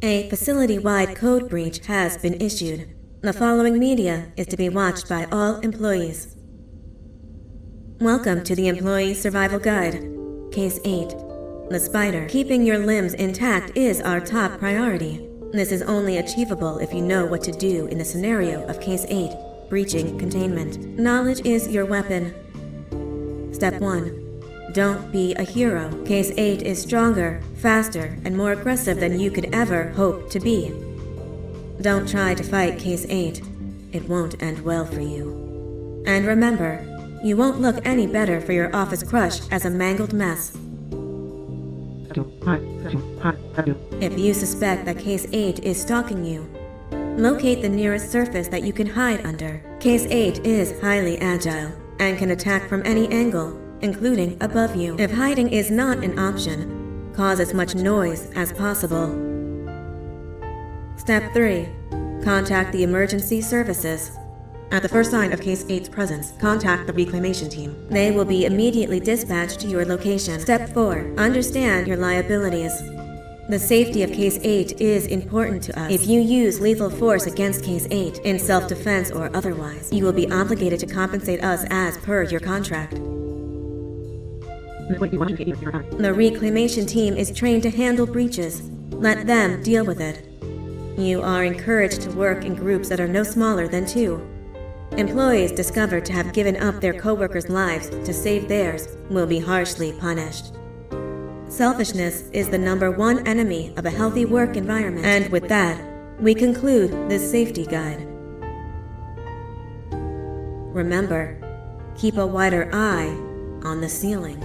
A facility-wide code breach has been issued. The following media is to be watched by all employees. Welcome to the Employee Survival Guide. Case 8. The spider. Keeping your limbs intact is our top priority. This is only achievable if you know what to do in the scenario of Case 8, breaching containment. Knowledge is your weapon. Step 1. Don't be a hero. Case 8 is stronger, faster, and more aggressive than you could ever hope to be. Don't try to fight Case 8. It won't end well for you. And remember, you won't look any better for your office crush as a mangled mess. If you suspect that Case 8 is stalking you, locate the nearest surface that you can hide under. Case 8 is highly agile and can attack from any angle, including above you. If hiding is not an option, cause as much noise as possible. Step 3. Contact the emergency services. At the first sign of Case 8's presence, contact the reclamation team. They will be immediately dispatched to your location. Step 4. Understand your liabilities. The safety of Case 8 is important to us. If you use lethal force against Case 8, in self-defense or otherwise, you will be obligated to compensate us as per your contract. The reclamation team is trained to handle breaches. Let them deal with it. You are encouraged to work in groups that are no smaller than 2. Employees discovered to have given up their coworkers' lives to save theirs will be harshly punished. Selfishness is the #1 enemy of a healthy work environment. And with that, we conclude this safety guide. Remember, keep a wider eye on the ceiling.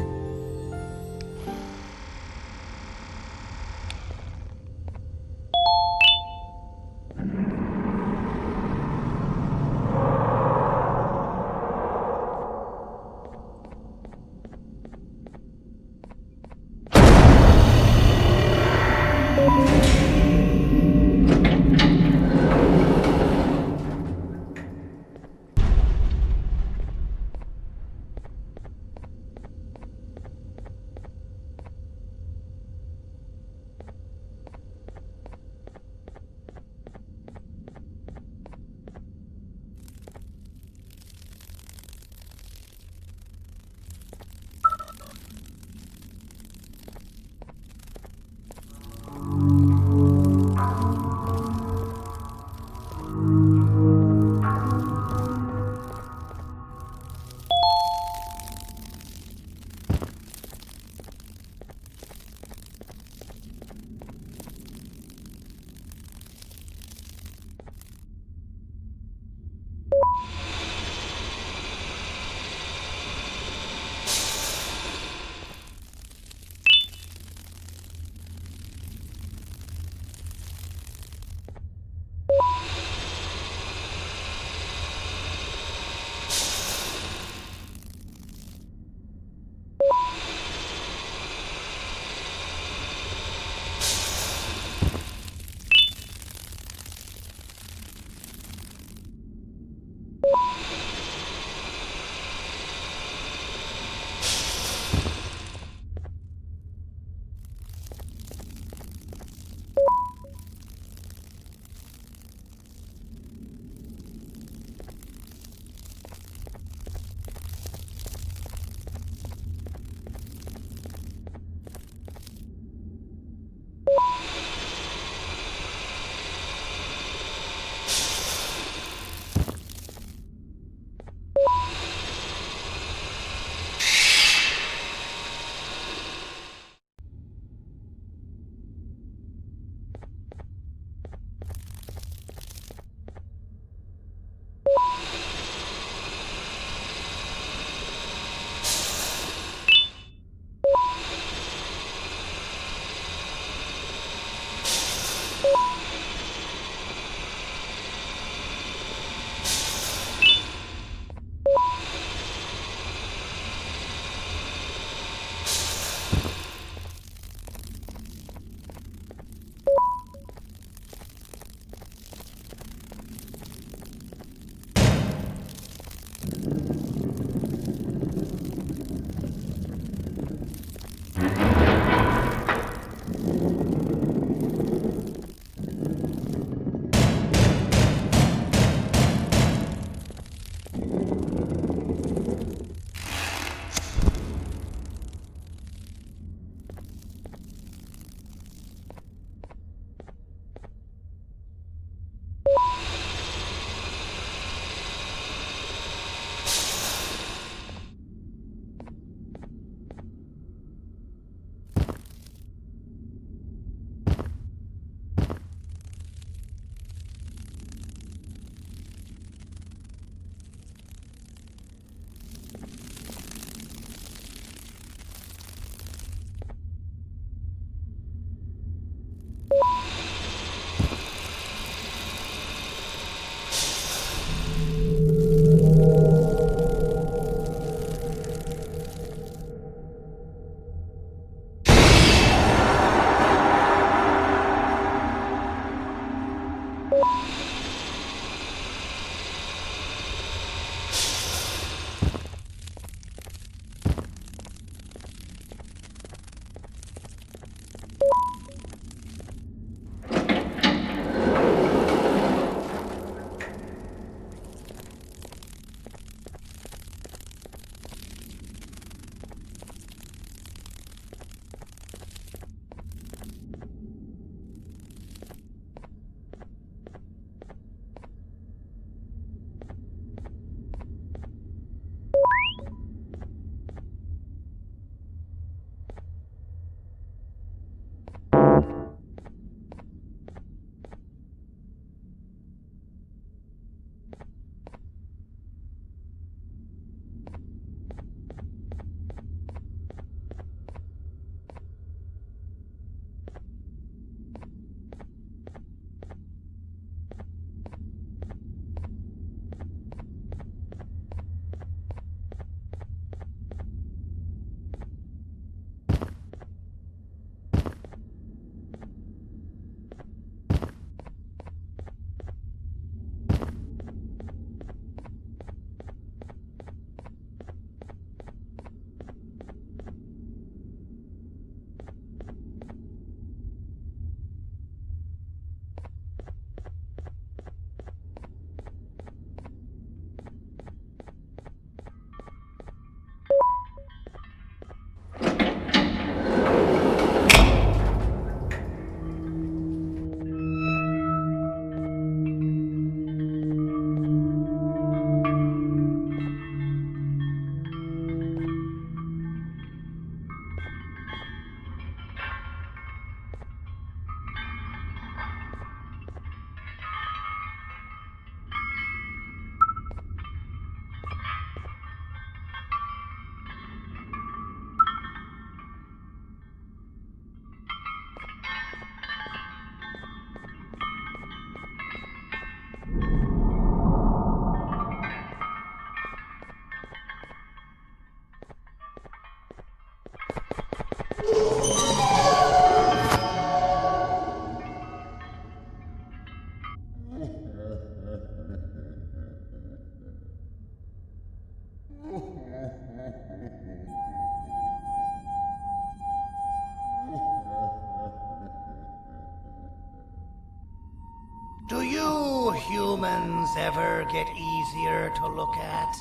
Do you humans ever get easier to look at?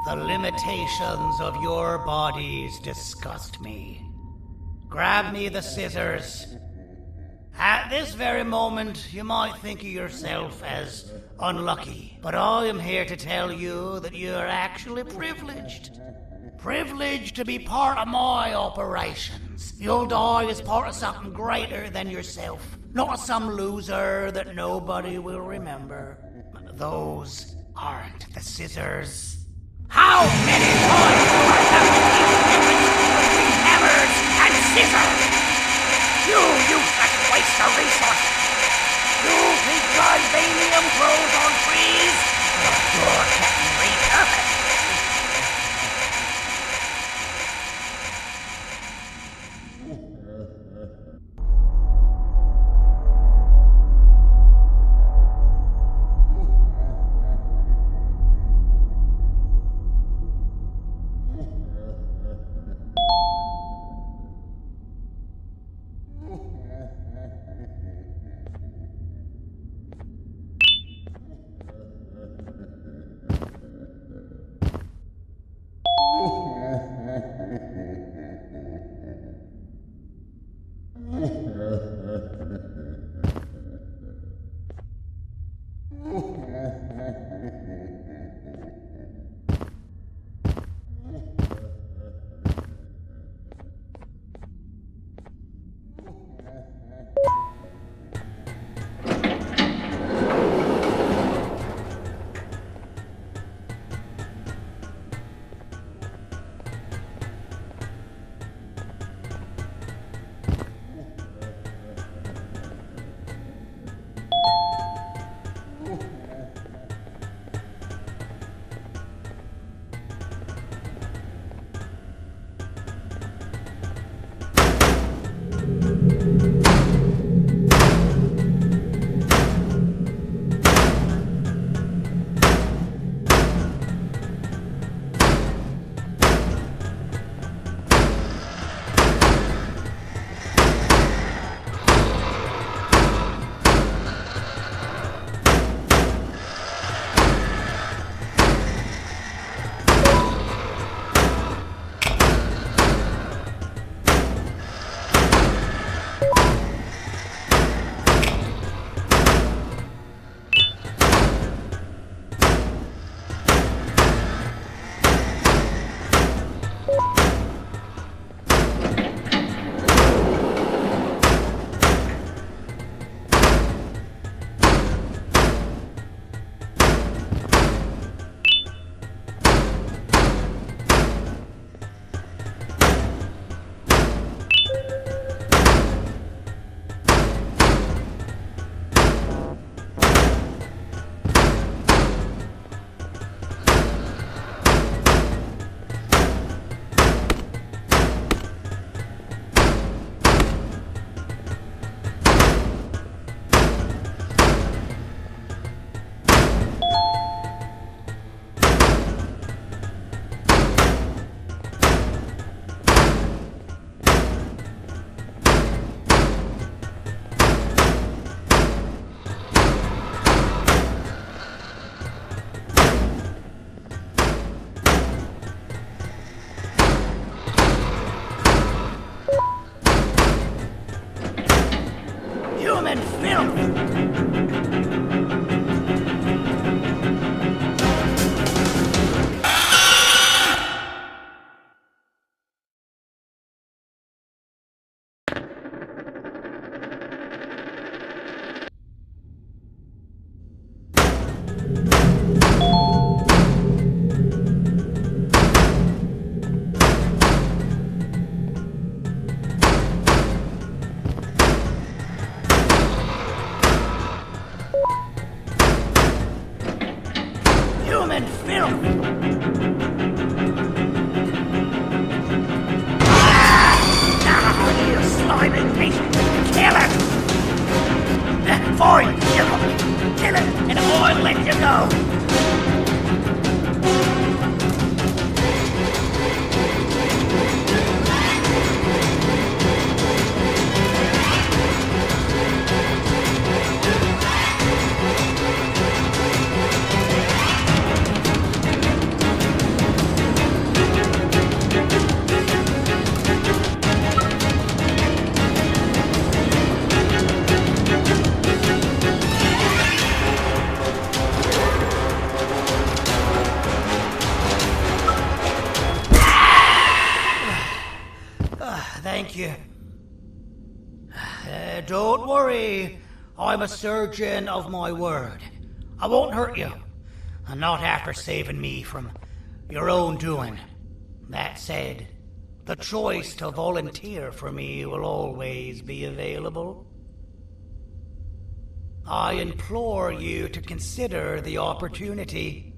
The limitations of your bodies disgust me. Grab me the scissors. At this very moment, you might think of yourself as unlucky, but I am here to tell you that you are actually privileged. Privileged to be part of my operations. You'll die as part of something greater than yourself, not as some loser that nobody will remember. Those aren't the scissors. How many times do I have to keep the difference between hammers and scissors? You useless waste of resources! You think vibranium grows on trees? But you're getting repurposed! Thank you. Don't worry. I'm a surgeon of my word. I won't hurt you. And not after saving me from your own doing. That said, the choice to volunteer for me will always be available. I implore you to consider the opportunity.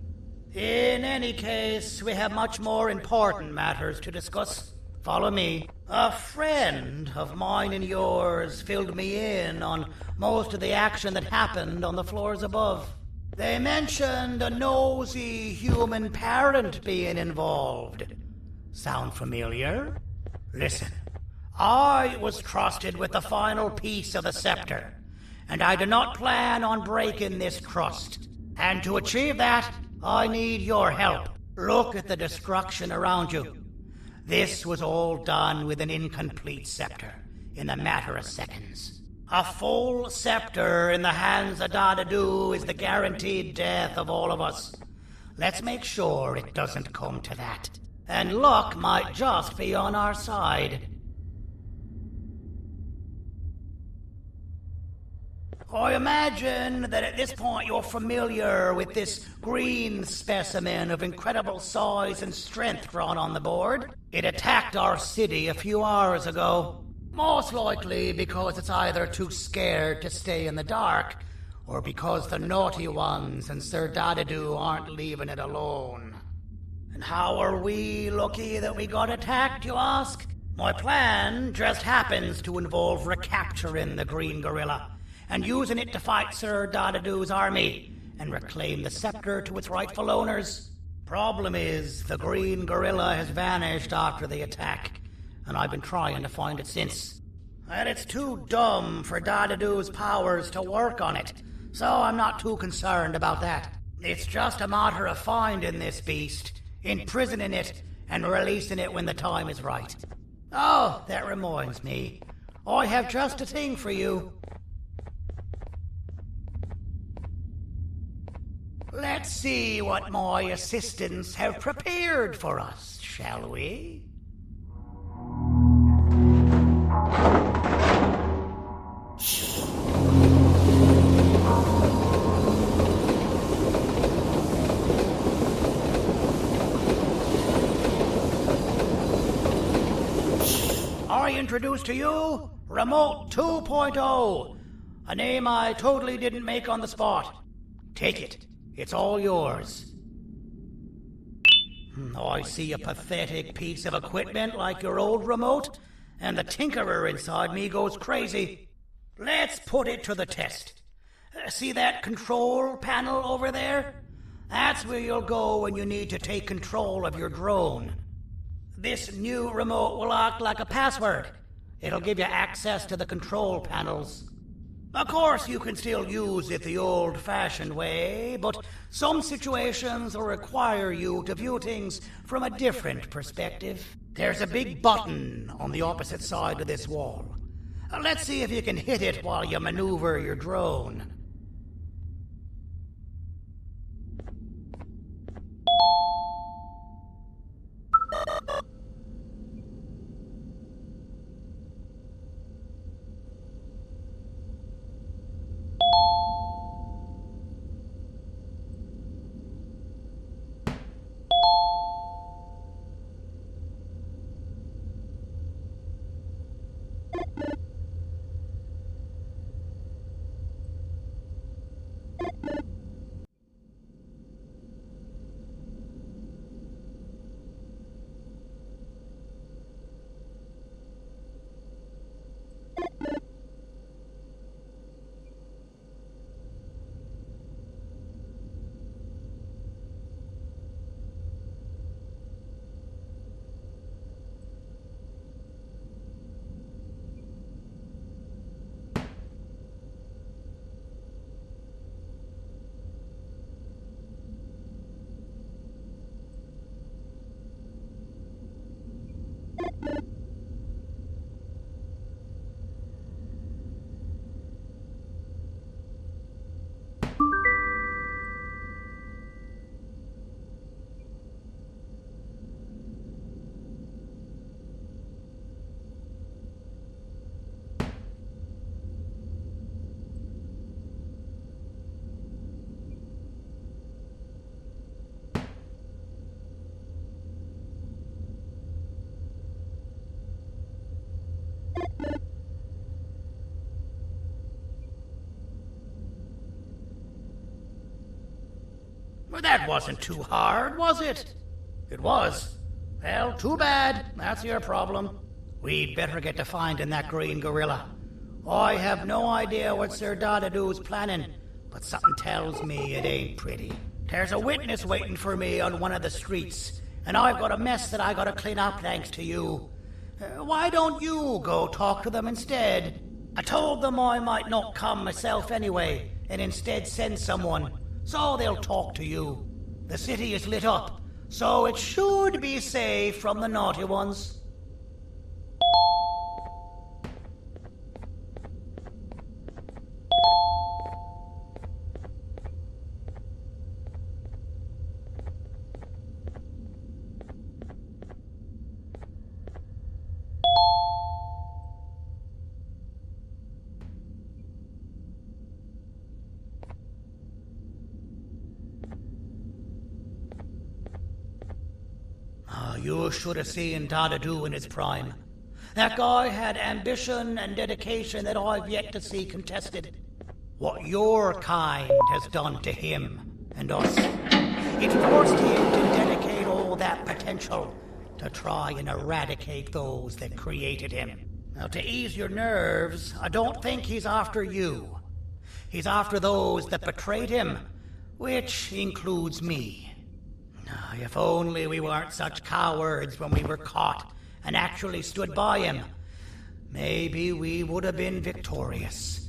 In any case, we have much more important matters to discuss. Follow me. A friend of mine and yours filled me in on most of the action that happened on the floors above. They mentioned a nosy human parent being involved. Sound familiar? Listen, I was trusted with the final piece of the scepter, and I do not plan on breaking this trust. And to achieve that, I need your help. Look at the destruction around you. This was all done with an incomplete scepter, in a matter of seconds. A full scepter in the hands of Dadadu is the guaranteed death of all of us. Let's make sure it doesn't come to that. And luck might just be on our side. I imagine that at this point you're familiar with this green specimen of incredible size and strength drawn on the board. It attacked our city a few hours ago. Most likely because it's either too scared to stay in the dark, or because the naughty ones and Sir Dadadu aren't leaving it alone. And how are we lucky that we got attacked, you ask? My plan just happens to involve recapturing the green gorilla and using it to fight Sir Dadadoo's army and reclaim the scepter to its rightful owners. Problem is, the green gorilla has vanished after the attack, and I've been trying to find it since. And it's too dumb for Dadadoo's powers to work on it, so I'm not too concerned about that. It's just a matter of finding this beast, imprisoning it, and releasing it when the time is right. Oh, that reminds me. I have just a thing for you. Let's see what my assistants have prepared for us, shall we? I introduce to you Remote 2.0, a name I totally didn't make on the spot. Take it. It's all yours. I see a pathetic piece of equipment like your old remote, and the tinkerer inside me goes crazy. Let's put it to the test. See that control panel over there? That's where you'll go when you need to take control of your drone. This new remote will act like a password. It'll give you access to the control panels. Of course, you can still use it the old-fashioned way, but some situations will require you to view things from a different perspective. There's a big button on the opposite side of this wall. Let's see if you can hit it while you maneuver your drone. Well, that wasn't too hard, was it? It was. Well, too bad. That's your problem. We'd better get to finding that green gorilla. I have no idea what Sir Dadadoo's planning, but something tells me it ain't pretty. There's a witness waiting for me on one of the streets, and I've got a mess that I gotta clean up thanks to you. Why don't you go talk to them instead? I told them I might not come myself anyway, and instead send someone, so they'll talk to you. The city is lit up, so it should be safe from the naughty ones. You should have seen Dadadoo in his prime. That guy had ambition and dedication that I've yet to see contested. What your kind has done to him and us, it forced him to dedicate all that potential to try and eradicate those that created him. Now, to ease your nerves, I don't think he's after you. He's after those that betrayed him, which includes me. If only we weren't such cowards when we were caught and actually stood by him, maybe we would have been victorious.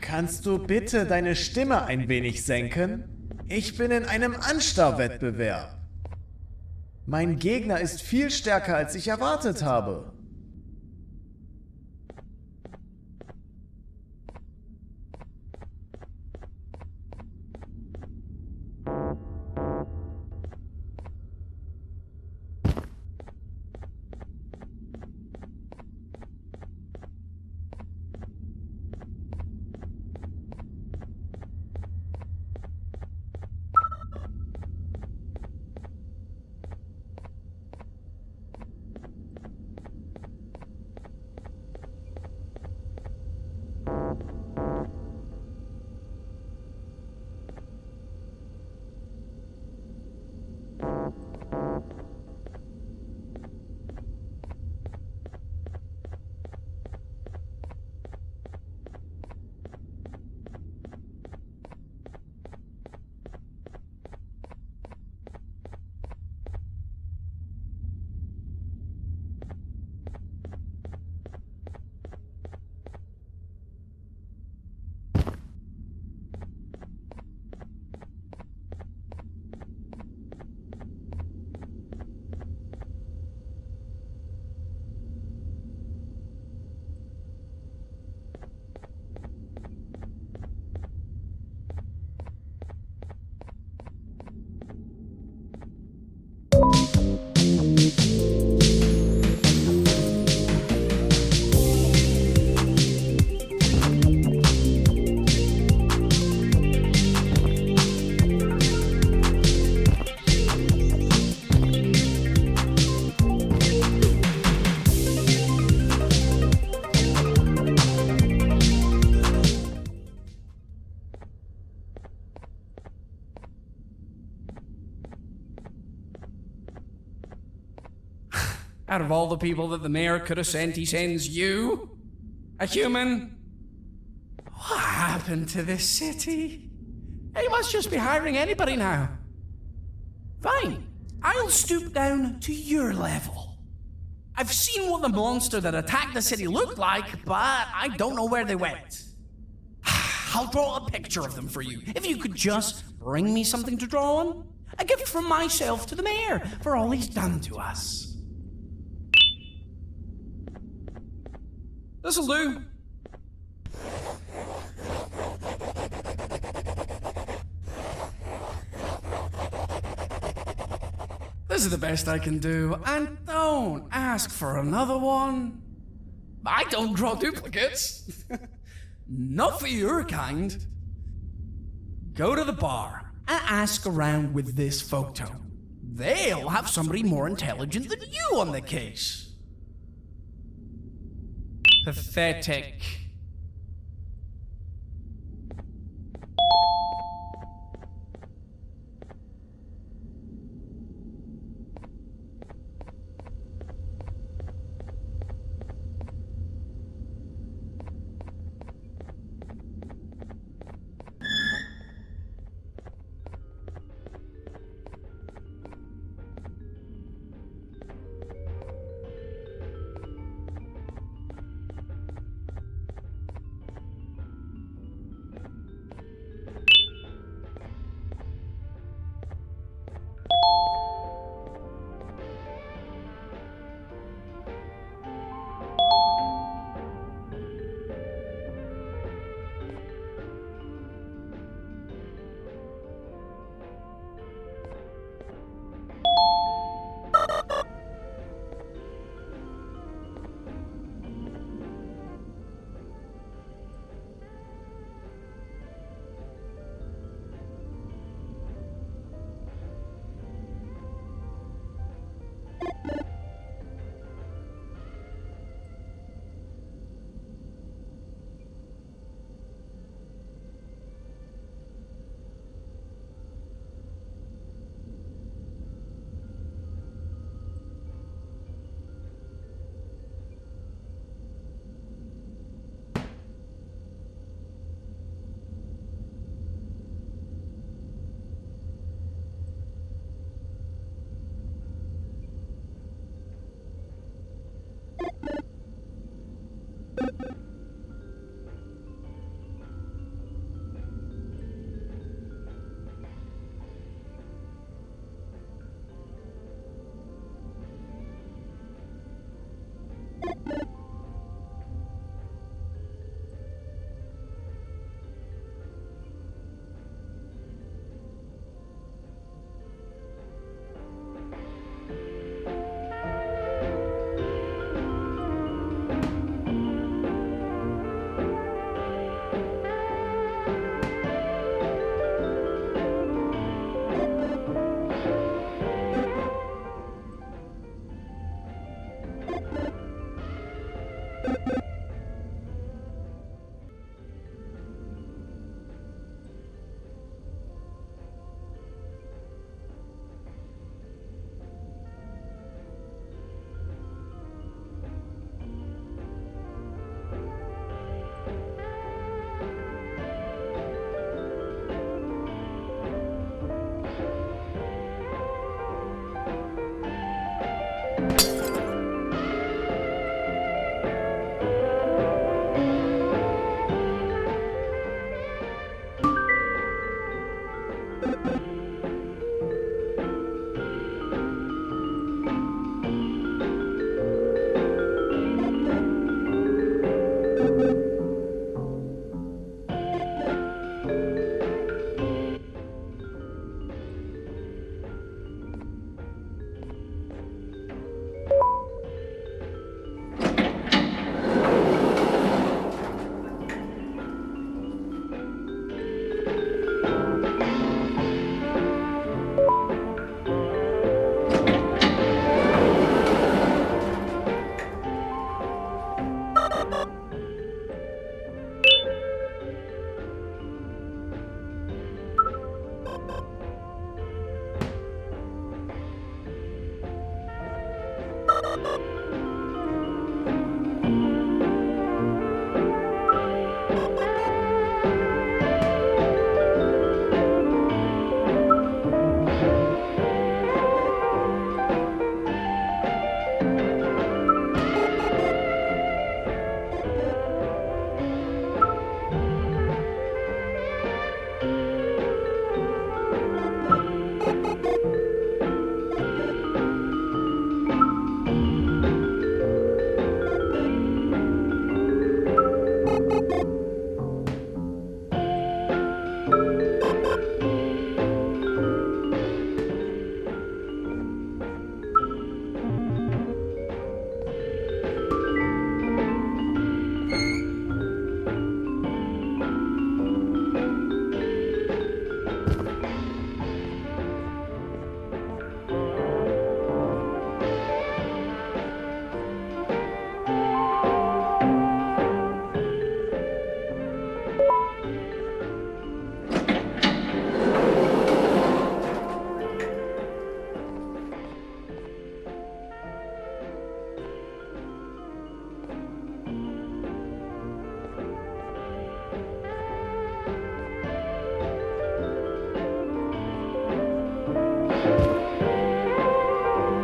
Kannst du bitte deine Stimme ein wenig senken? Ich bin in einem Anstarrwettbewerb. Mein Gegner ist viel stärker, als ich erwartet habe. Out of all the people that the mayor could have sent, he sends you? A human? What happened to this city? He must just be hiring anybody now. Fine, I'll stoop down to your level. I've seen what the monster that attacked the city looked like, but I don't know where they went. I'll draw a picture of them for you, if you could just bring me something to draw on. A gift from myself to the mayor for all he's done to us. This'll do. This is the best I can do, and don't ask for another one. I don't draw duplicates. Not for your kind. Go to the bar and ask around with this photo. They'll have somebody more intelligent than you on the case. Pathetic.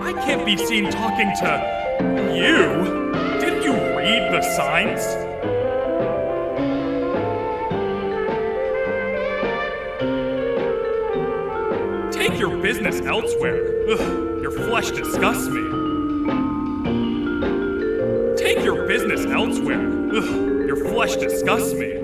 I can't be seen talking to you. Didn't you read the signs? Take your business elsewhere. Ugh, your flesh disgusts me. Take your business elsewhere. Ugh, your flesh disgusts me.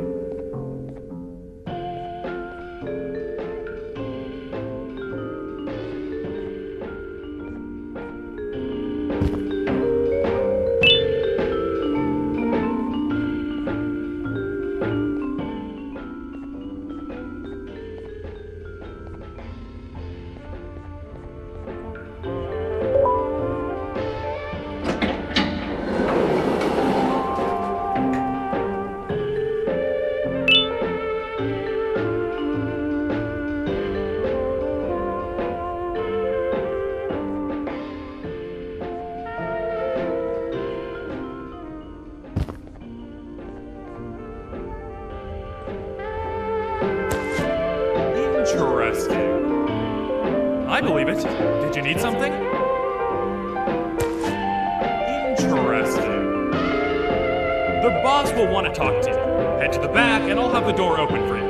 Interesting. I believe it. Did you need something? Interesting. The boss will want to talk to you. Head to the back and I'll have the door open for you.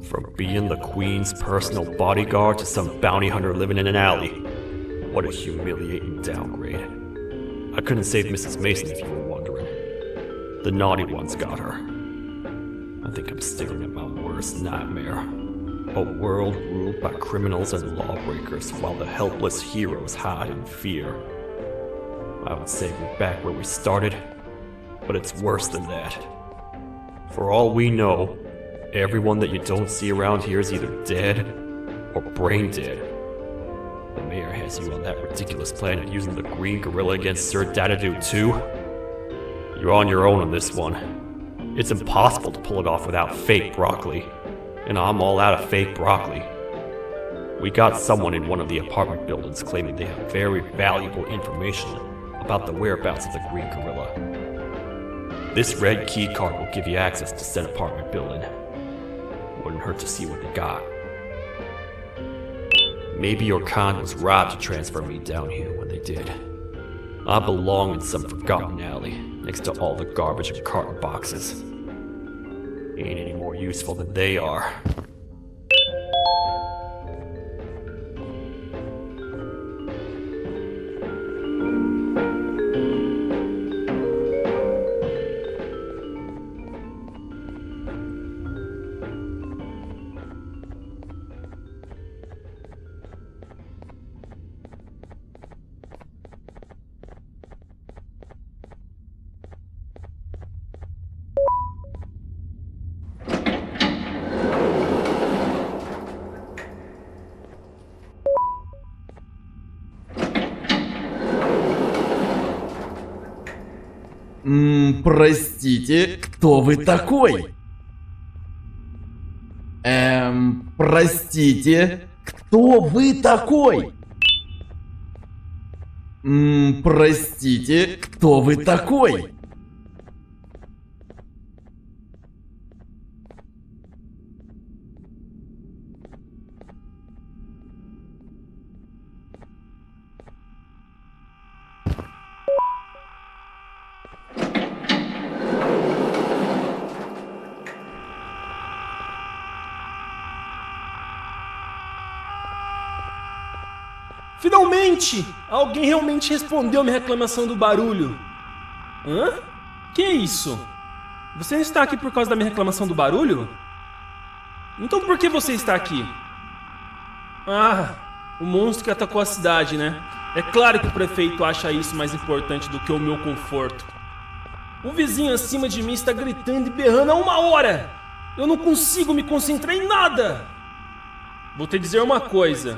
From being the Queen's personal bodyguard to some bounty hunter living in an alley. What a humiliating downgrade. I couldn't save Mrs. Mason if you were wondering. The naughty ones got her. I think I'm staring at my worst nightmare. A world ruled by criminals and lawbreakers while the helpless heroes hide in fear. I would say we're back where we started, but it's worse than that. For all we know, everyone that you don't see around here is either dead or brain dead. The mayor has you on that ridiculous plan of using the green gorilla against Sir Dadadoo too. You're on your own on this one. It's impossible to pull it off without fake broccoli, and I'm all out of fake broccoli. We got someone in one of the apartment buildings claiming they have very valuable information about the whereabouts of the green gorilla. This red key card will give you access to said apartment building. Wouldn't hurt to see what they got. Maybe your kind was robbed to transfer me down here when they did. I belong in some forgotten alley, next to all the garbage and carton boxes. Ain't any more useful than they are. Простите, кто вы такой? Простите, кто вы такой? Простите, кто вы такой? Finalmente! Alguém realmente respondeu a minha reclamação do barulho. Hã? Que é isso? Você está aqui por causa da minha reclamação do barulho? Então por que você está aqui? Ah, o monstro que atacou a cidade, né? É claro que o prefeito acha isso mais importante do que o meu conforto. O vizinho acima de mim está gritando e berrando há 1 hora! Eu não consigo me concentrar em nada! Vou te dizer uma coisa.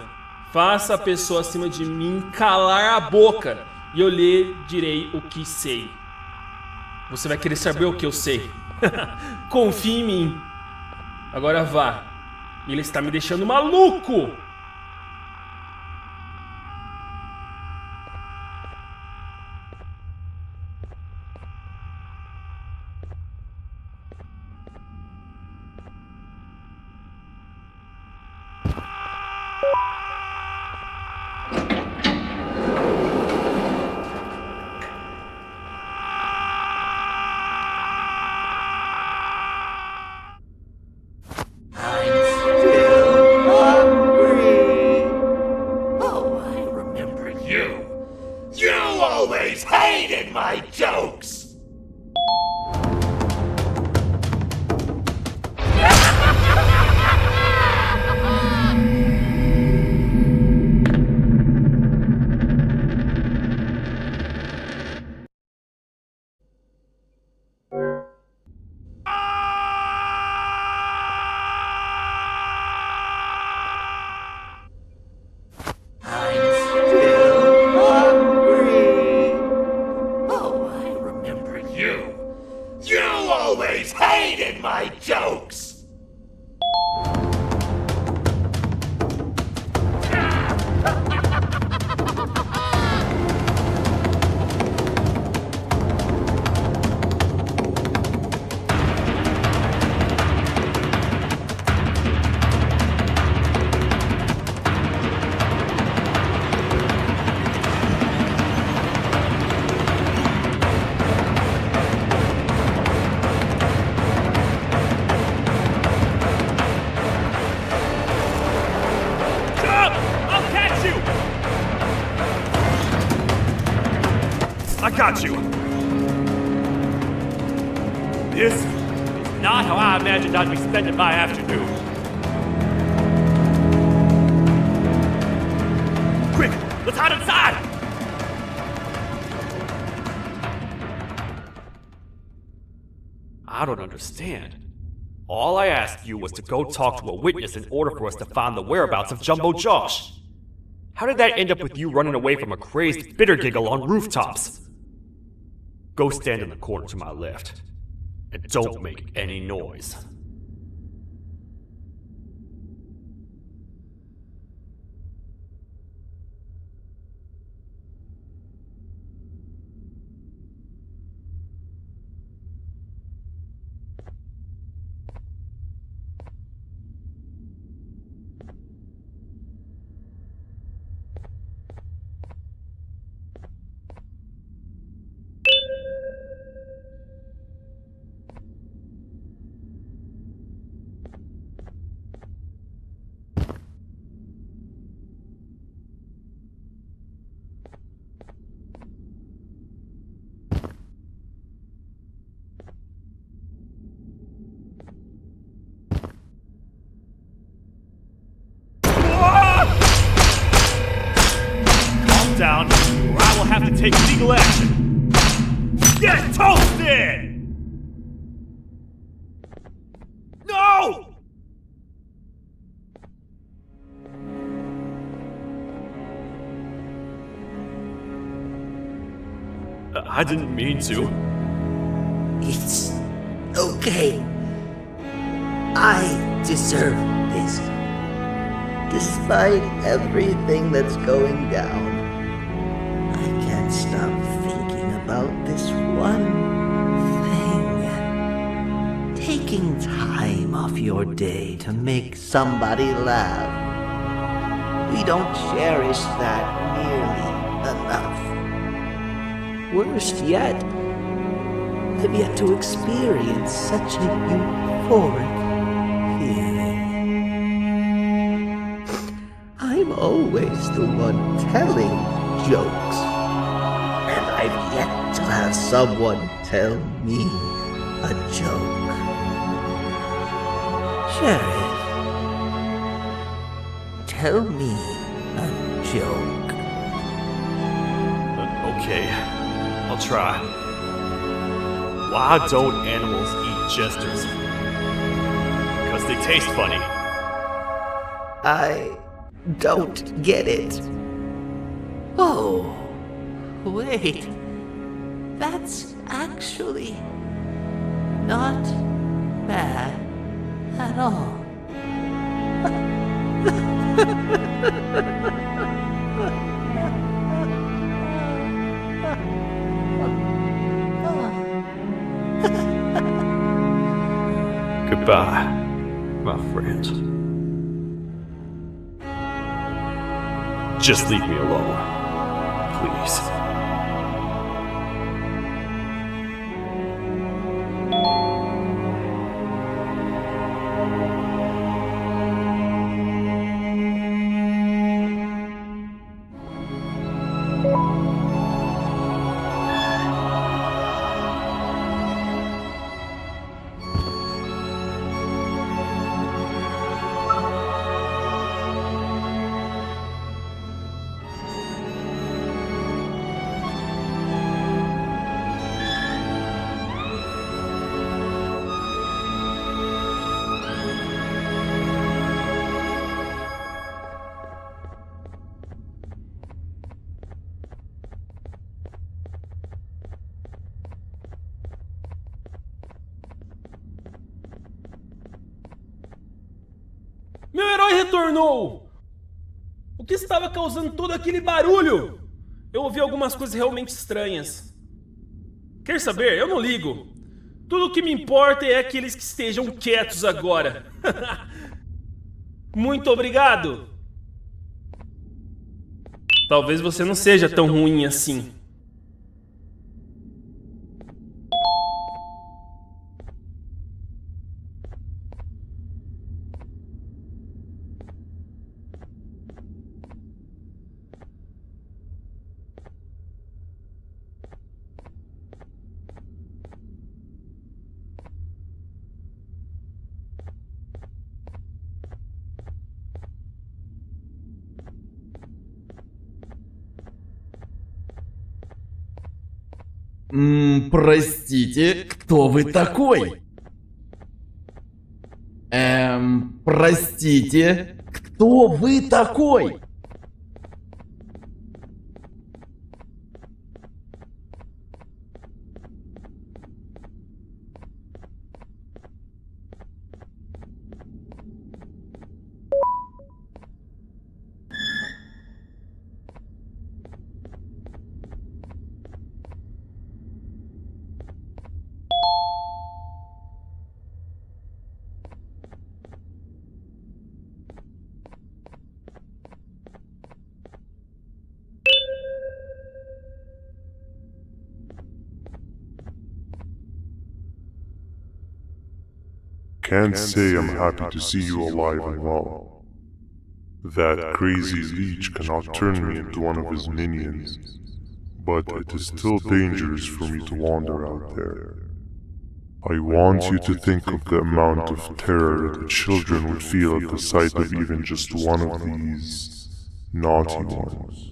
Faça a pessoa acima de mim calar a boca e eu lhe direi o que sei. Você vai querer saber o que eu sei. Confie em mim. Agora vá. Ele está me deixando maluco! Hated my jokes! Hated my jokes! I got you! This is not how I imagined I'd be spending my afternoon. Quick, let's hide inside! I don't understand. All I asked you was to go talk to a witness in order for us to find the whereabouts of Jumbo Josh. How did that end up with you running away from a crazed bitter giggle on rooftops? Go stand in the corner to my left. And don't make any noise. Down, or I will have to take legal action. Get toasted! No! I didn't mean to. It's okay. I deserve this. Despite everything that's going down, I can't stop thinking about this one thing. Taking time off your day to make somebody laugh. We don't cherish that nearly enough. Worst yet, I've yet to experience such a euphoric feeling. I'm always the one telling jokes, and I've yet to have someone tell me a joke. Sheriff, tell me a joke. Okay, I'll try. Why don't animals eat jesters? Because they taste funny. I don't get it. Oh, wait. That's actually not bad at all. Goodbye, my friend. Just leave me alone, please. Meu herói retornou! O que estava causando todo aquele barulho? Eu ouvi algumas coisas realmente estranhas. Quer saber? Eu não ligo. Tudo o que me importa é aqueles que estejam quietos agora. Muito obrigado! Talvez você não seja tão ruim assim. Простите, кто вы такой? Простите, кто вы такой? Can't say I'm happy to see you alive and well. That crazy leech cannot turn me into one of his minions, but it is still dangerous for me to wander out there. I want you to think of the amount of terror the children would feel at the sight of even just one of these naughty ones.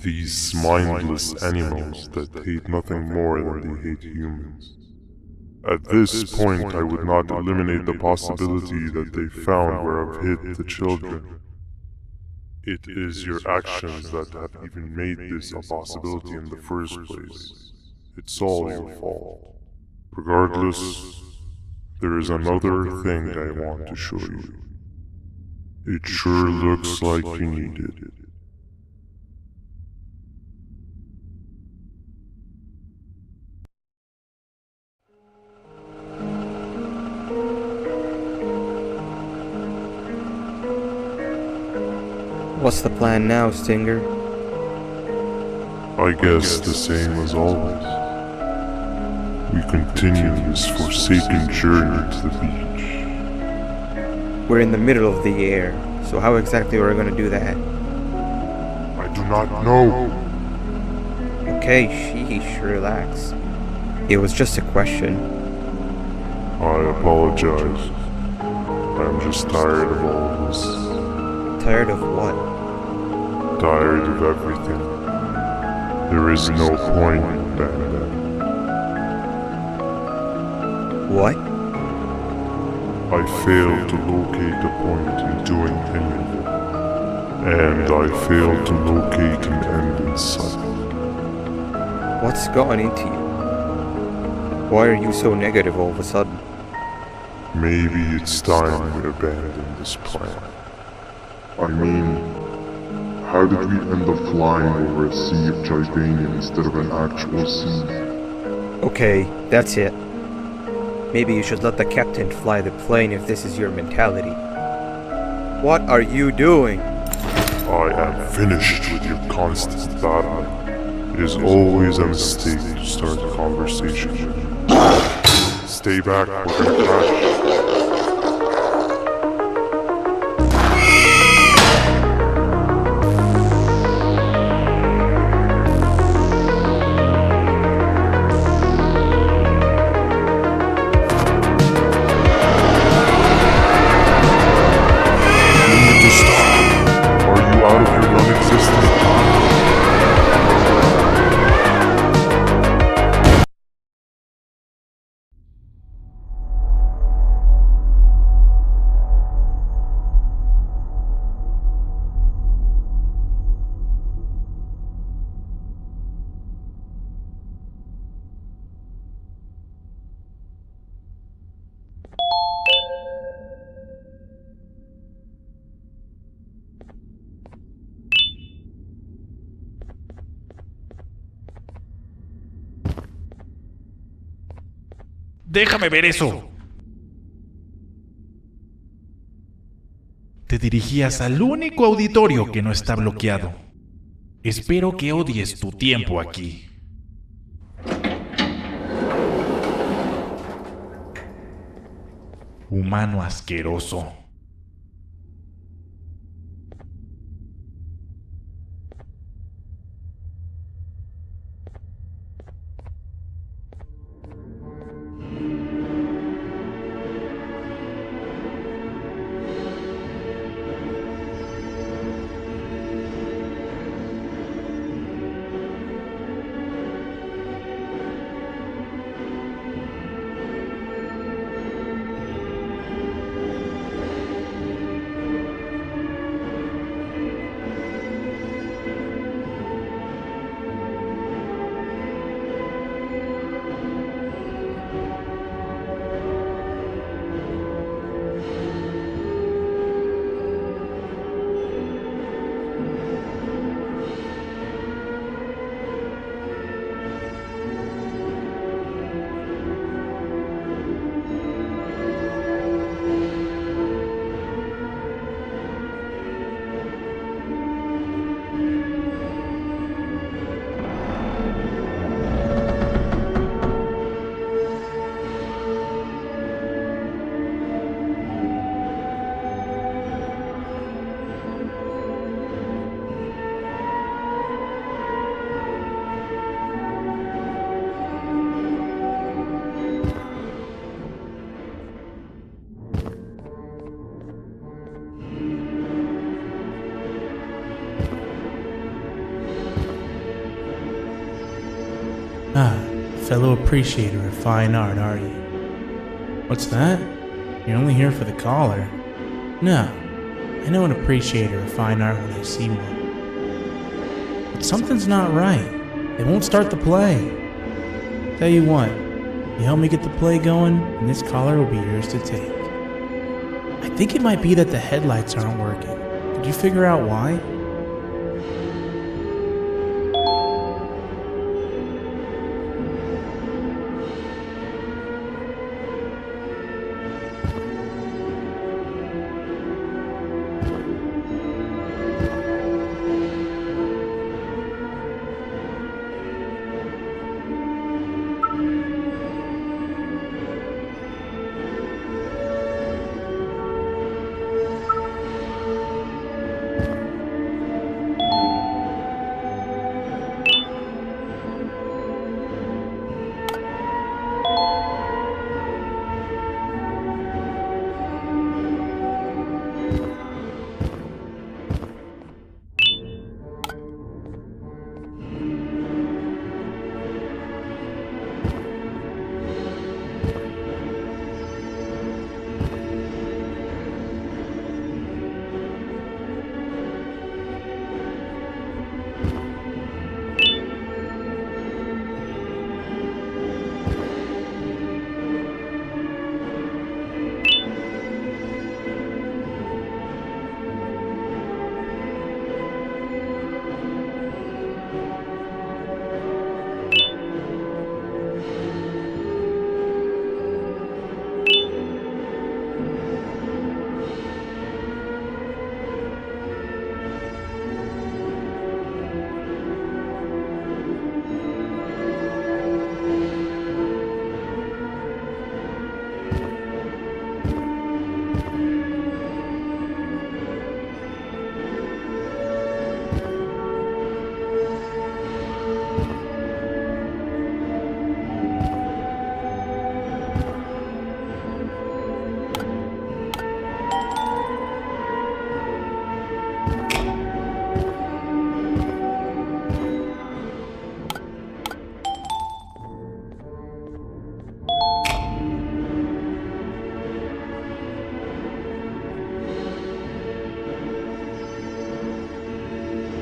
These mindless animals that hate nothing more than they hate humans. At this point, I would not eliminate the possibility that they found where I've hid the children. It is your actions that have even made this a possibility in the first place. It's all your fault. Regardless, there is another thing I want to show you. It sure looks like you need it. What's the plan now, Stinger? I guess the same as always. We continue this forsaken journey to the beach. We're in the middle of the air, so how exactly are we going to do that? I do not know. Okay, sheesh, relax. It was just a question. I apologize. I'm just tired of all of this. Tired of what? Tired of everything. There is no point, Banban. What? I failed to locate a point in doing any of it. And I failed to locate an end in sight. What's gotten into you? Why are you so negative all of a sudden? Maybe it's time we abandon this plan. I mean, how did we end up flying over a sea of Jivania instead of an actual sea? Okay, that's it. Maybe you should let the captain fly the plane if this is your mentality. What are you doing? I am finished with your constant battling. It is always a mistake to start a conversation. Stay back, we're gonna crash. ¡Déjame ver eso! Te dirigías al único auditorio que no está bloqueado. Espero que odies tu tiempo aquí. Humano asqueroso. Fellow appreciator of fine art, are you? What's that? You're only here for the collar. No, I know an appreciator of fine art when I see one. But something's not right. They won't start the play. Tell you what, You help me get the play going, and this collar will be yours to take. I think it might be that the headlights aren't working. Did you figure out why?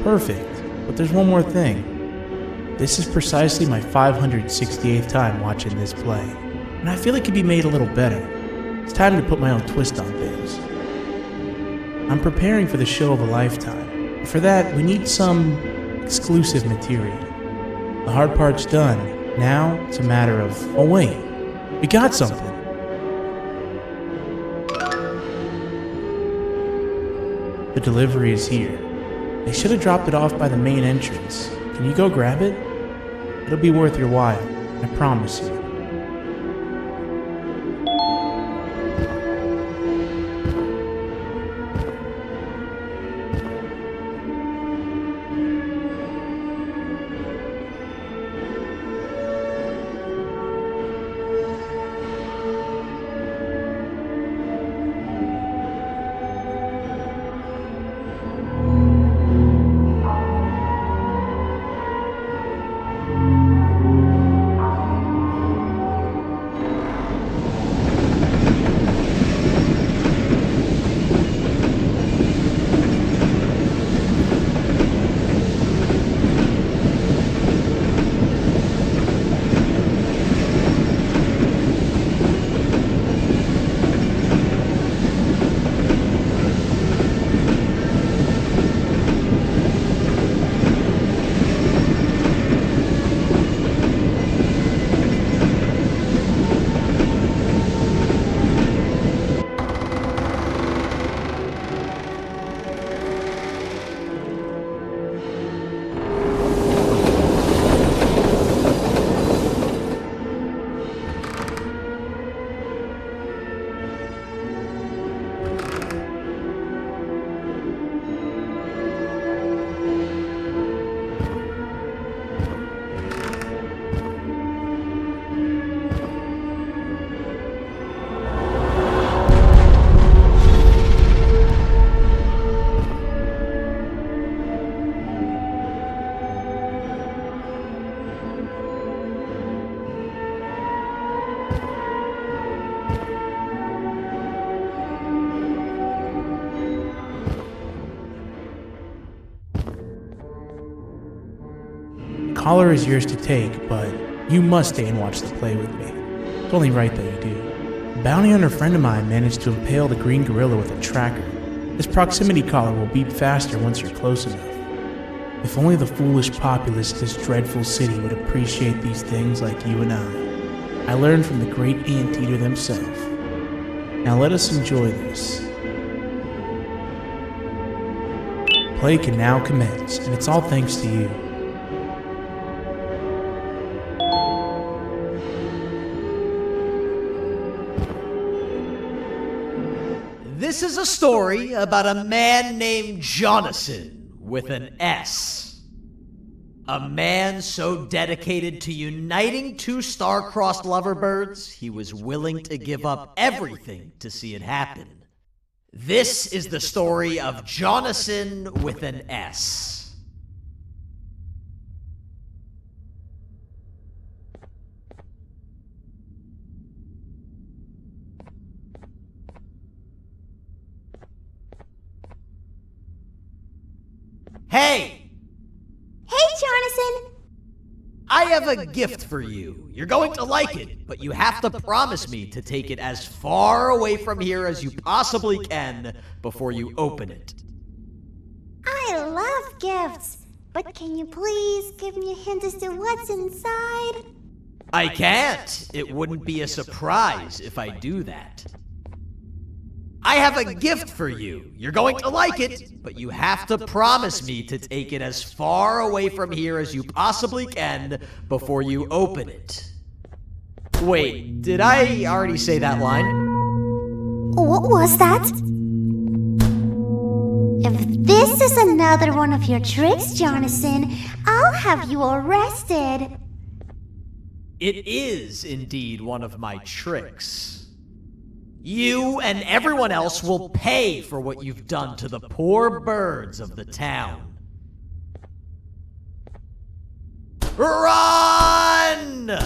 Perfect, but there's one more thing. This is precisely my 568th time watching this play, and I feel it could be made a little better. It's time to put my own twist on things. I'm preparing for the show of a lifetime, but for that we need some exclusive material. The hard part's done. Now it's a matter of, oh wait, we got something. The delivery is here. They should have dropped it off by the main entrance. Can you go grab it? It'll be worth your while, I promise you. Collar is yours to take, but you must stay and watch the play with me. Only right that you do. A bounty hunter friend of mine managed to impale the green gorilla with a tracker. This proximity collar will beep faster once you're close enough. If only the foolish populace of this dreadful city would appreciate these things like you and I learned from the great anteater themselves. Now let us enjoy this. Play can now commence, and it's all thanks to you. This is a story about a man named Jonathan with an S. A man so dedicated to uniting two star-crossed loverbirds, he was willing to give up everything to see it happen. This is the story of Jonathan with an S. Hey! Hey, Jonathan! I have a gift for you. You're going to like it, but you have to promise me to take it as far away from here as you possibly can before you open it. I love gifts, but can you please give me a hint as to what's inside? I can't. It wouldn't be a surprise if I do that. I have a gift for you. You're going to like it, but you have to promise me to take it as far away from here as you possibly can before you open it. Wait, did I already say that line? What was that? If this is another one of your tricks, Jonathan, I'll have you arrested. It is indeed one of my tricks. You and everyone else will pay for what you've done to the poor birds of the town. Run!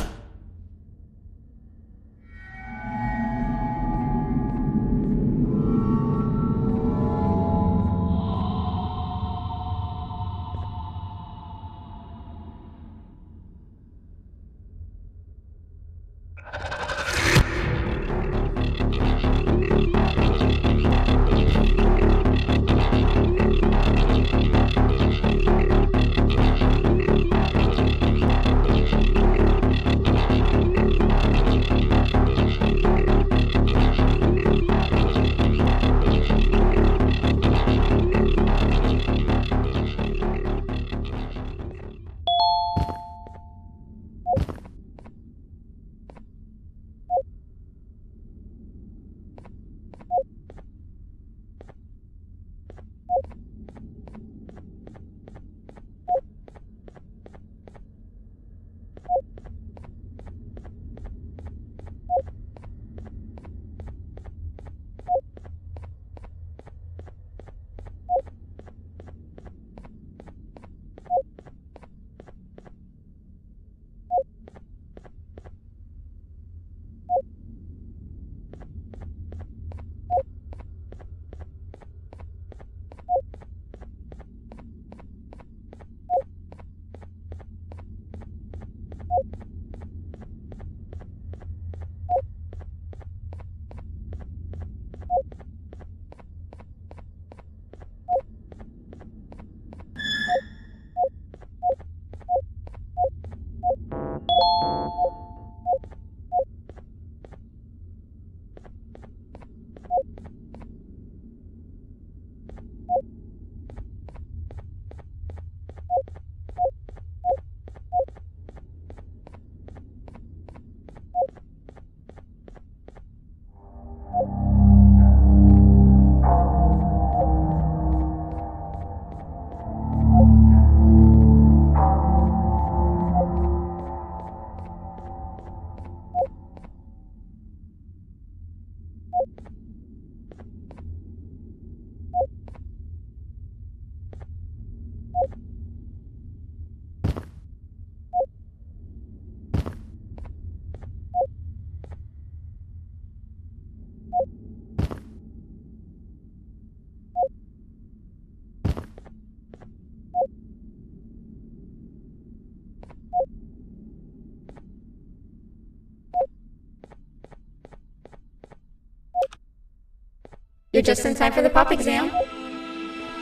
You're just in time for the pop exam.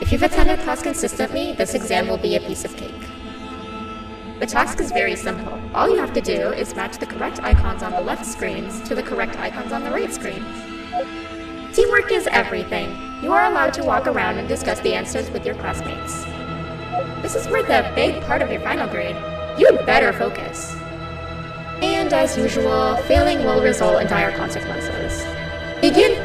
If you've attended class consistently, this exam will be a piece of cake. The task is very simple. All you have to do is match the correct icons on the left screens to the correct icons on the right screens. Teamwork is everything. You are allowed to walk around and discuss the answers with your classmates. This is where the big part of your final grade. You'd better focus. And as usual, failing will result in dire consequences. Begin!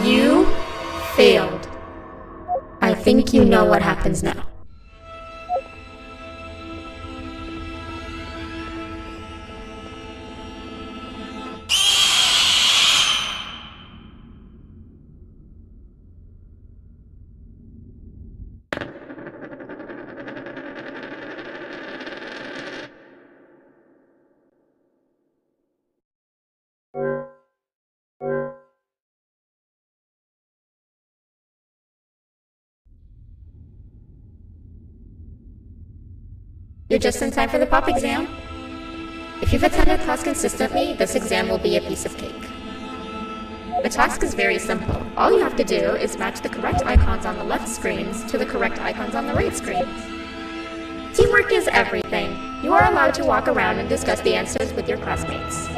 You failed. I think you know what happens now. You're just in time for the pop exam. If you've attended class consistently, this exam will be a piece of cake. The task is very simple. All you have to do is match the correct icons on the left screens to the correct icons on the right screens. Teamwork is everything. You are allowed to walk around and discuss the answers with your classmates.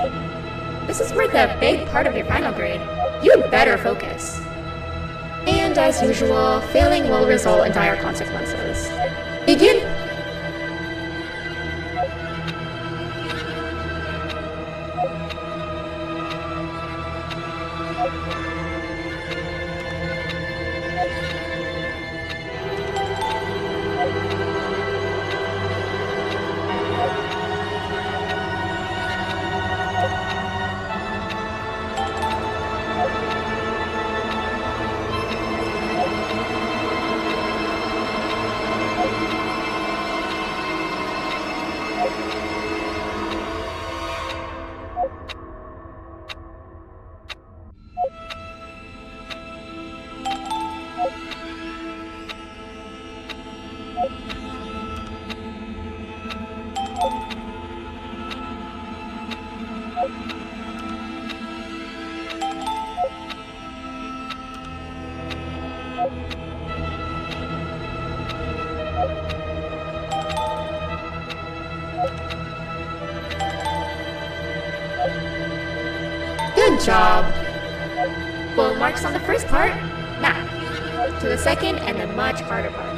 This is where the big part of your final grade. You'd better focus. And as usual, failing will result in dire consequences. Begin! Good job! Full marks on the first part. Now, to the second and the much harder part.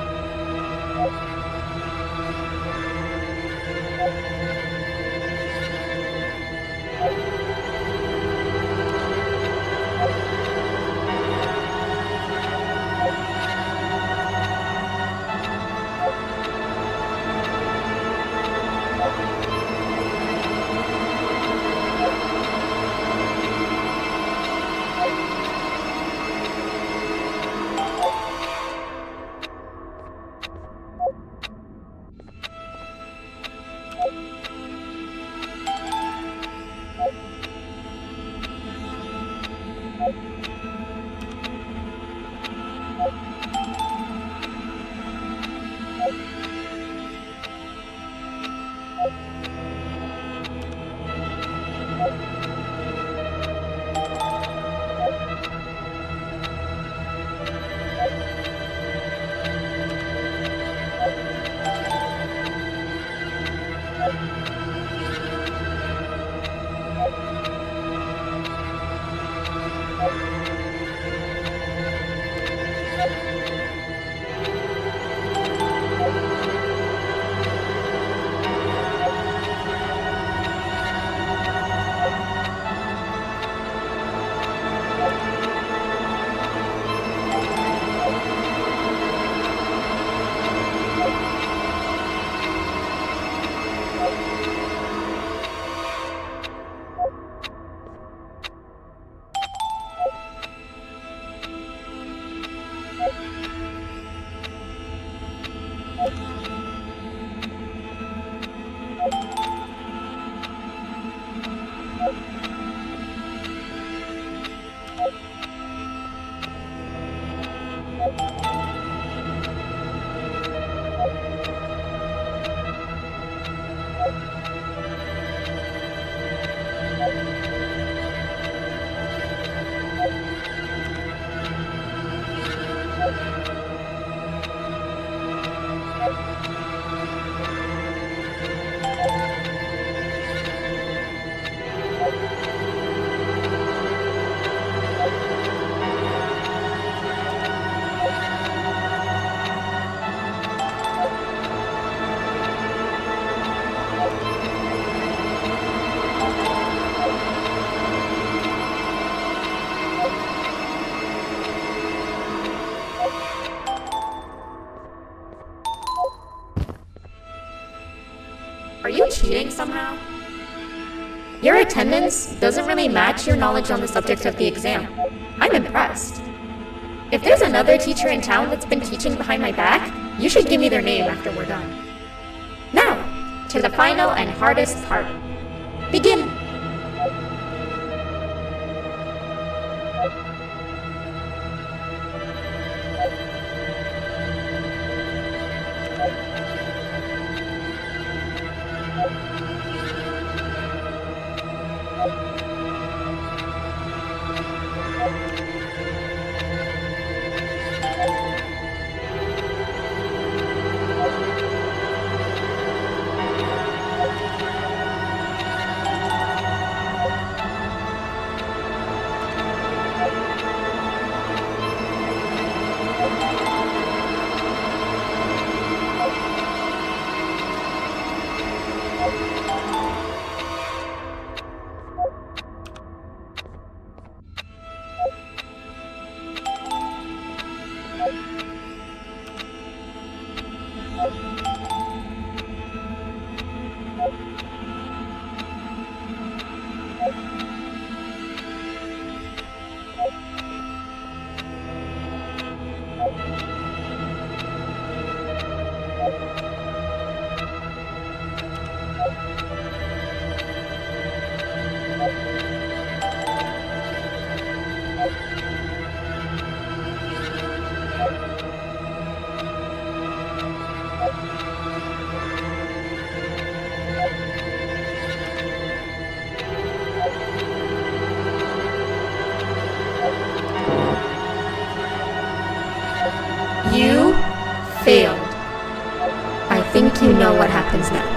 Are you cheating somehow? Your attendance doesn't really match your knowledge on the subject of the exam. I'm impressed. If there's another teacher in town that's been teaching behind my back, you should give me their name after we're done. Now, to the final and hardest part. Begin! You failed. I think you know what happens now.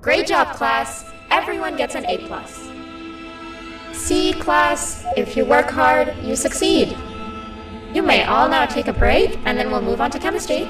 Great job, class. Everyone gets an A+. See, class, if you work hard, you succeed. You may all now take a break, and then we'll move on to chemistry.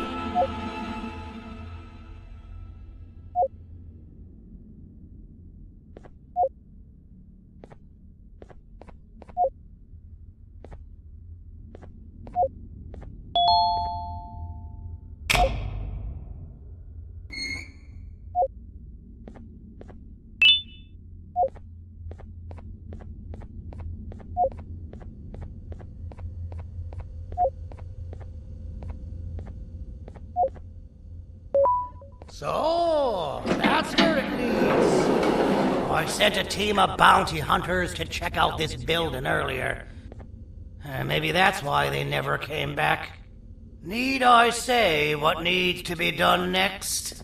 So, that's where it leads. I sent a team of bounty hunters to check out this building earlier. Maybe that's why they never came back. Need I say what needs to be done next?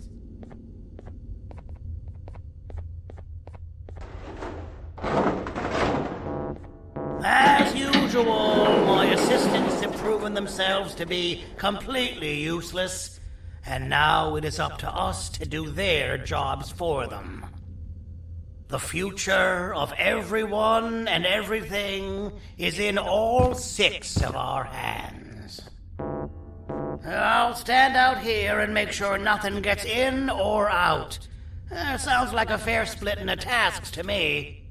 As usual, my assistants have proven themselves to be completely useless. And now it is up to us to do their jobs for them. The future of everyone and everything is in all 6 of our hands. I'll stand out here and make sure nothing gets in or out. Sounds like a fair splitting of tasks to me.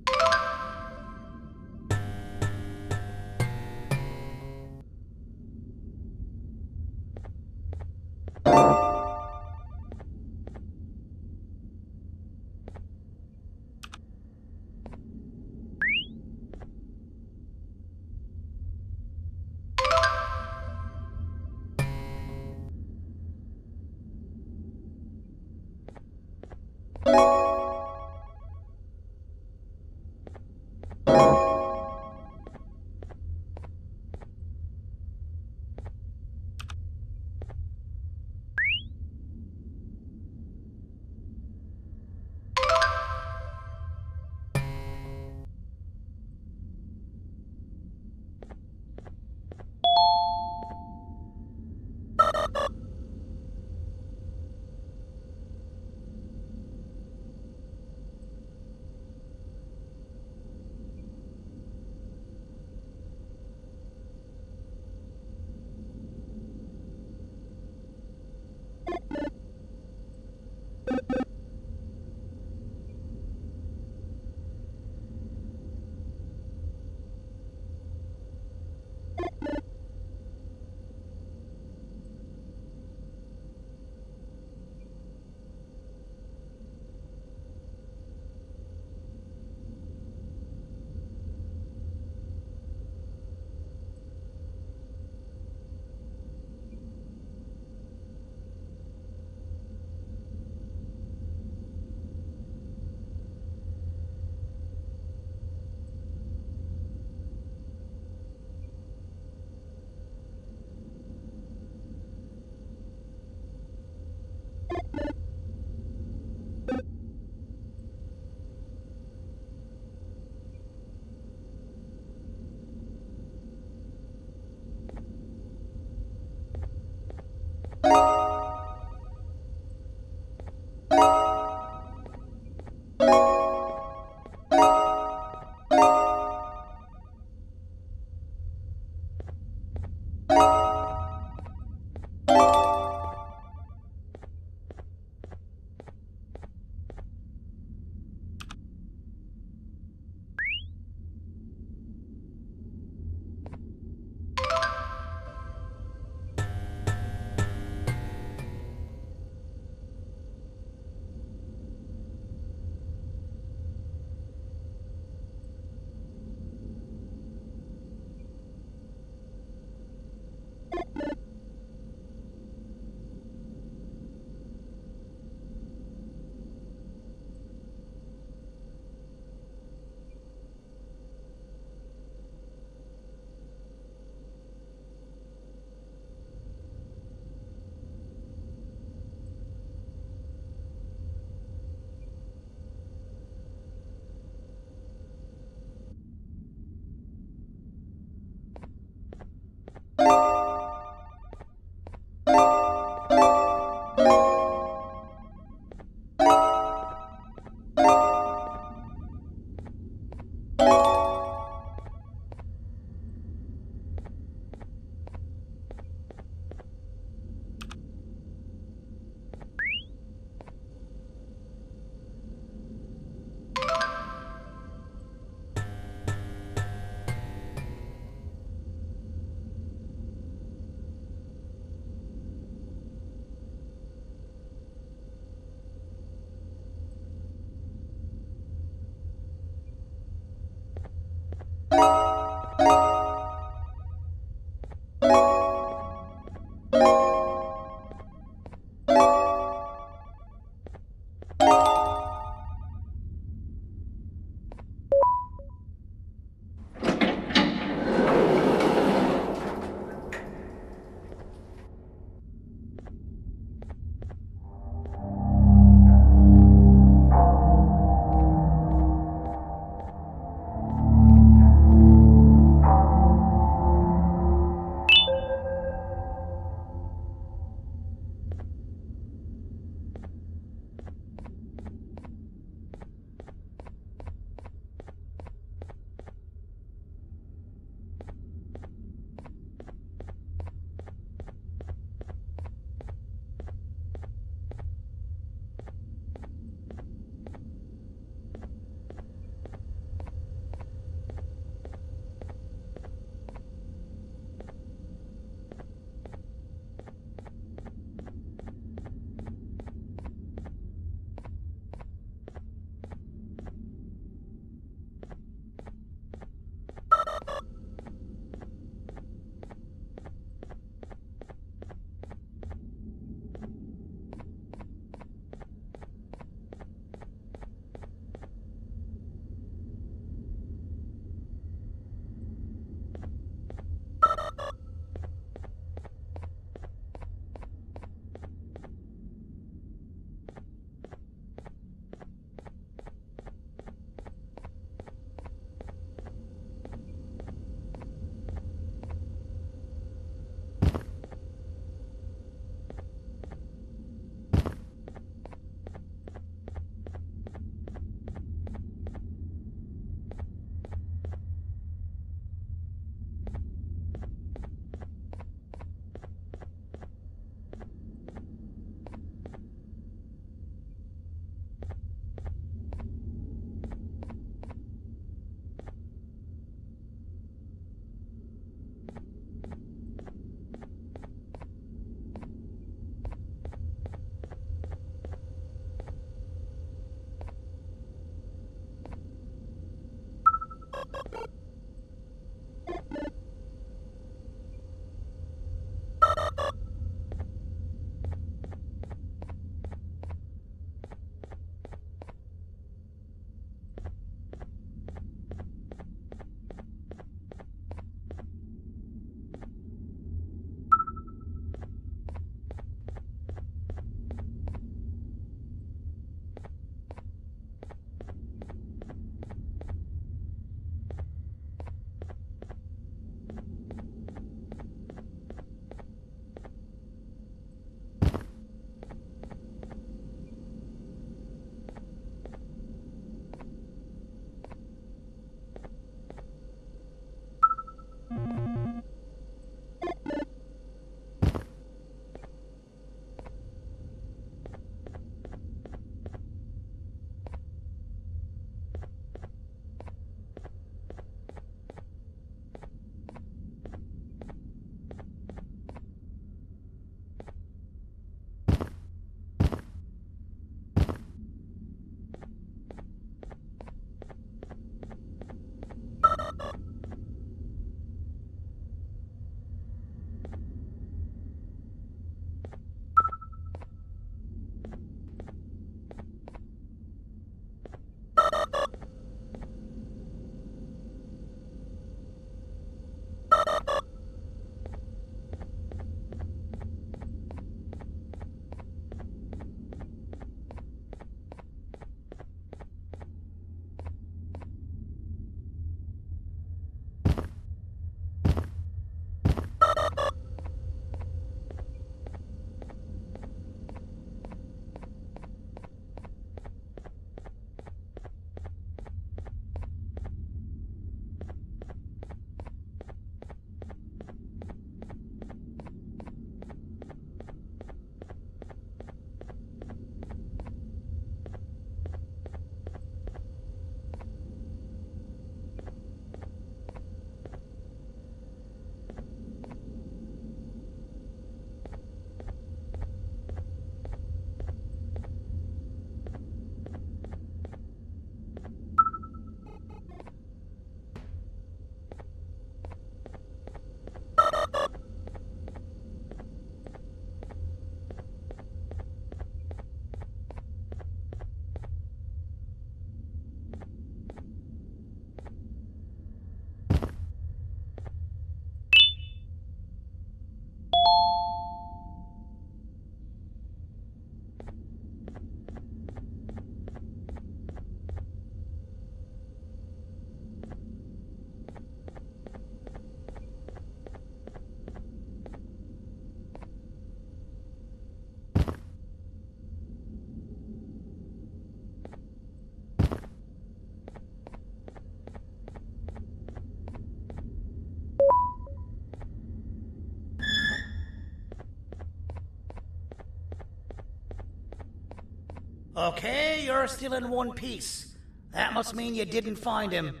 Okay, you're still in one piece. That must mean you didn't find him.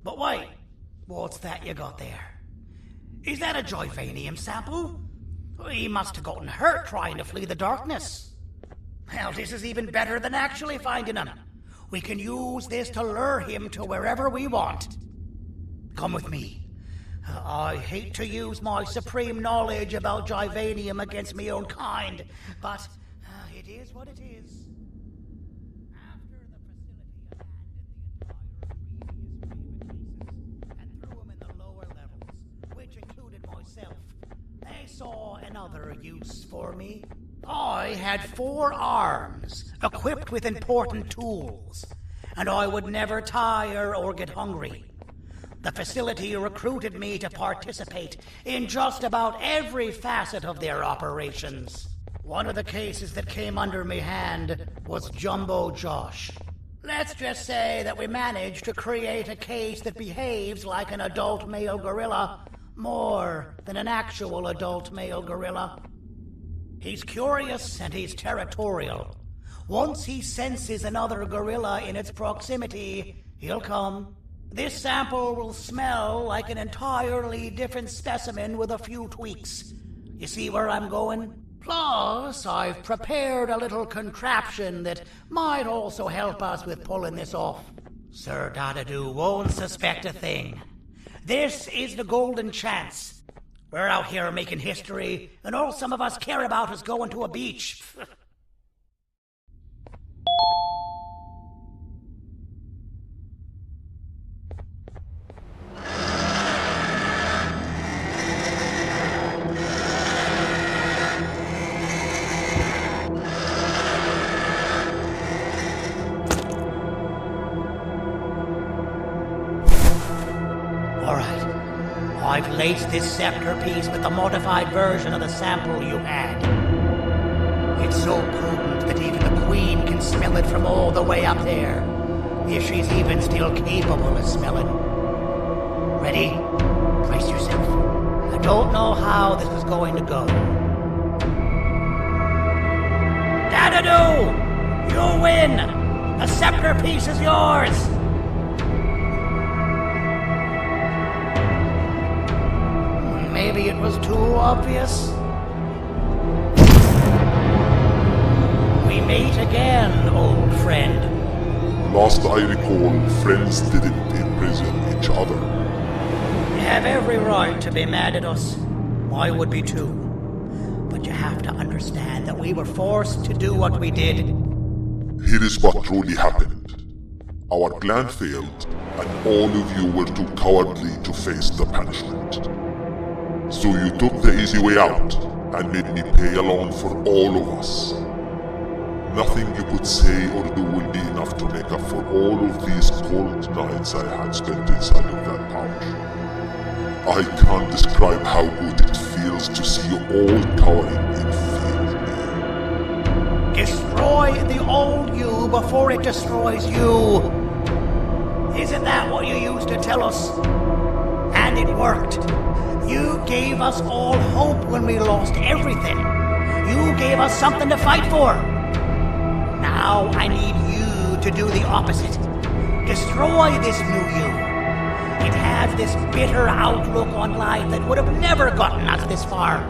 But wait, what's that you got there? Is that a Joyvanium sample? He must have gotten hurt trying to flee the darkness. Well, this is even better than actually finding him. We can use this to lure him to wherever we want. Come with me. I hate to use my supreme knowledge about Joyvanium against my own kind, but it is what it is. After the facility abandoned the entire previous cases and threw him in the lower levels, which included myself, they saw another use for me. I had 4 arms, equipped with important tools, and I would never tire or get hungry. The facility recruited me to participate in just about every facet of their operations. One of the cases that came under me hand was Jumbo Josh. Let's just say that we managed to create a case that behaves like an adult male gorilla, more than an actual adult male gorilla. He's curious and he's territorial. Once he senses another gorilla in its proximity, he'll come. This sample will smell like an entirely different specimen with a few tweaks. You see where I'm going? Plus, I've prepared a little contraption that might also help us with pulling this off. Sir Dadadoo won't suspect a thing. This is the golden chance. We're out here making history, and all some of us care about is going to a beach. I've laced this scepter piece with the modified version of the sample you had. It's so potent that even the Queen can smell it from all the way up there, if she's even still capable of smelling. Ready? Brace yourself. I don't know how this is going to go. Dadadoo! You win! The scepter piece is yours! Maybe it was too obvious. We meet again, old friend. Last I recall, friends didn't imprison each other. You have every right to be mad at us. I would be too. But you have to understand that we were forced to do what we did. Here is what truly happened. Our plan failed, and all of you were too cowardly to face the punishment. So you took the easy way out, and made me pay along for all of us. Nothing you could say or do will be enough to make up for all of these cold nights I had spent inside of that pouch. I can't describe how good it feels to see you all cowering in fear. Destroy the old you before it destroys you. Isn't that what you used to tell us? And it worked. You gave us all hope when we lost everything. You gave us something to fight for. Now I need you to do the opposite. Destroy this new you. It has this bitter outlook on life that would have never gotten us this far.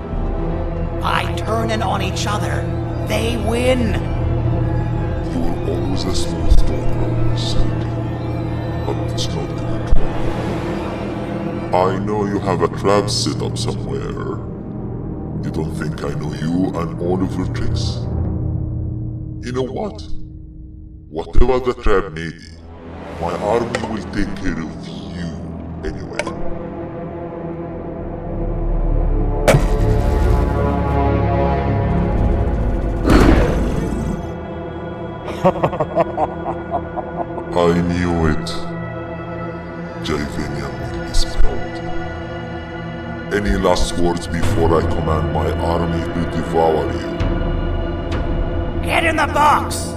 By turning on each other, they win. You were always a smooth talker, Sandy. But it's not gonna work. I know you have a trap set up somewhere. You don't think I know you and all of your tricks? You know what? Whatever the trap may be, my army will take care of you anyway. I knew it. Joyvanium will be spelled. Any last words before I command my army to devour you? Get in the box!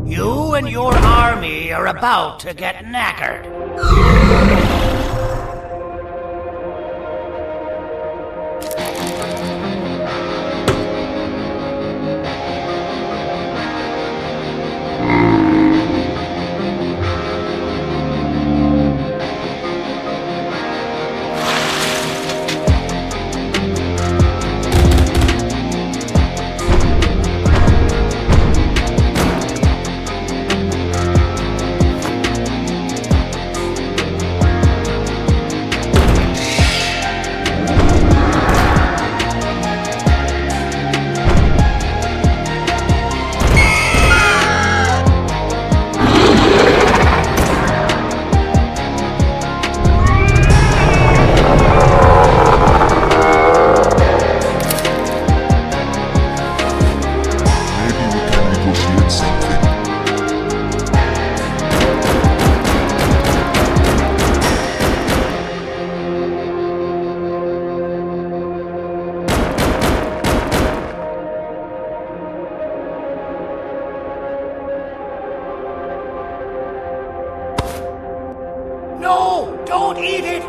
You and your army are about to get knackered. No! Don't eat it!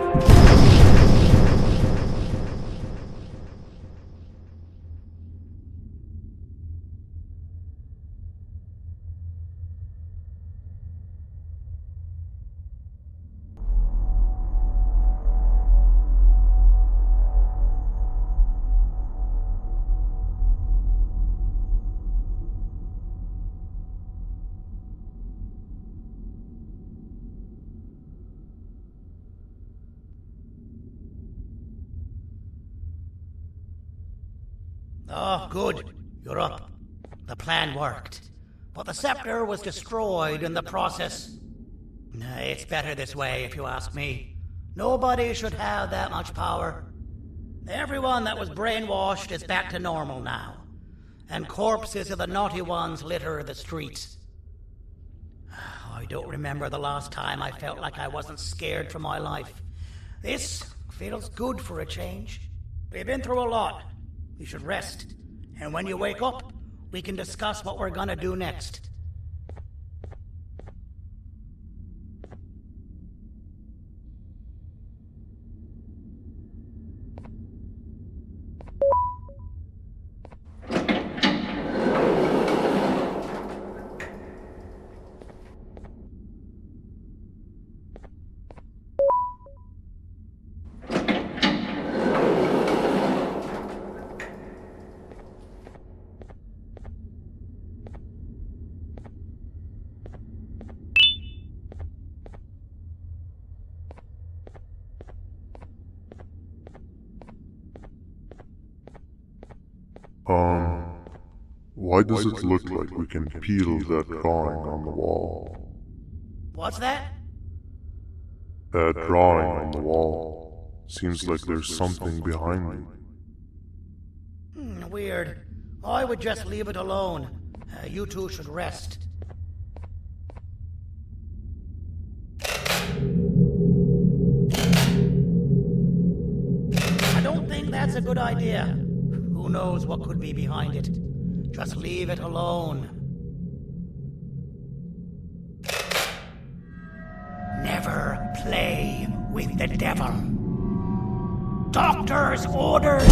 Oh, good. You're up. The plan worked. But the scepter was destroyed in the process. It's better this way, if you ask me. Nobody should have that much power. Everyone that was brainwashed is back to normal now. And corpses of the naughty ones litter the streets. I don't remember the last time I felt like I wasn't scared for my life. This feels good for a change. We've been through a lot. You should rest. And when you wake up, we can discuss what we're gonna do next. Why does it look like we can peel that drawing on the wall? What's that? That drawing on the wall. Seems like there's something behind it. Weird. I would just leave it alone. You two should rest. I don't think that's a good idea. Who knows what could be behind it? Just leave it alone. Never play with the devil. Doctor's orders!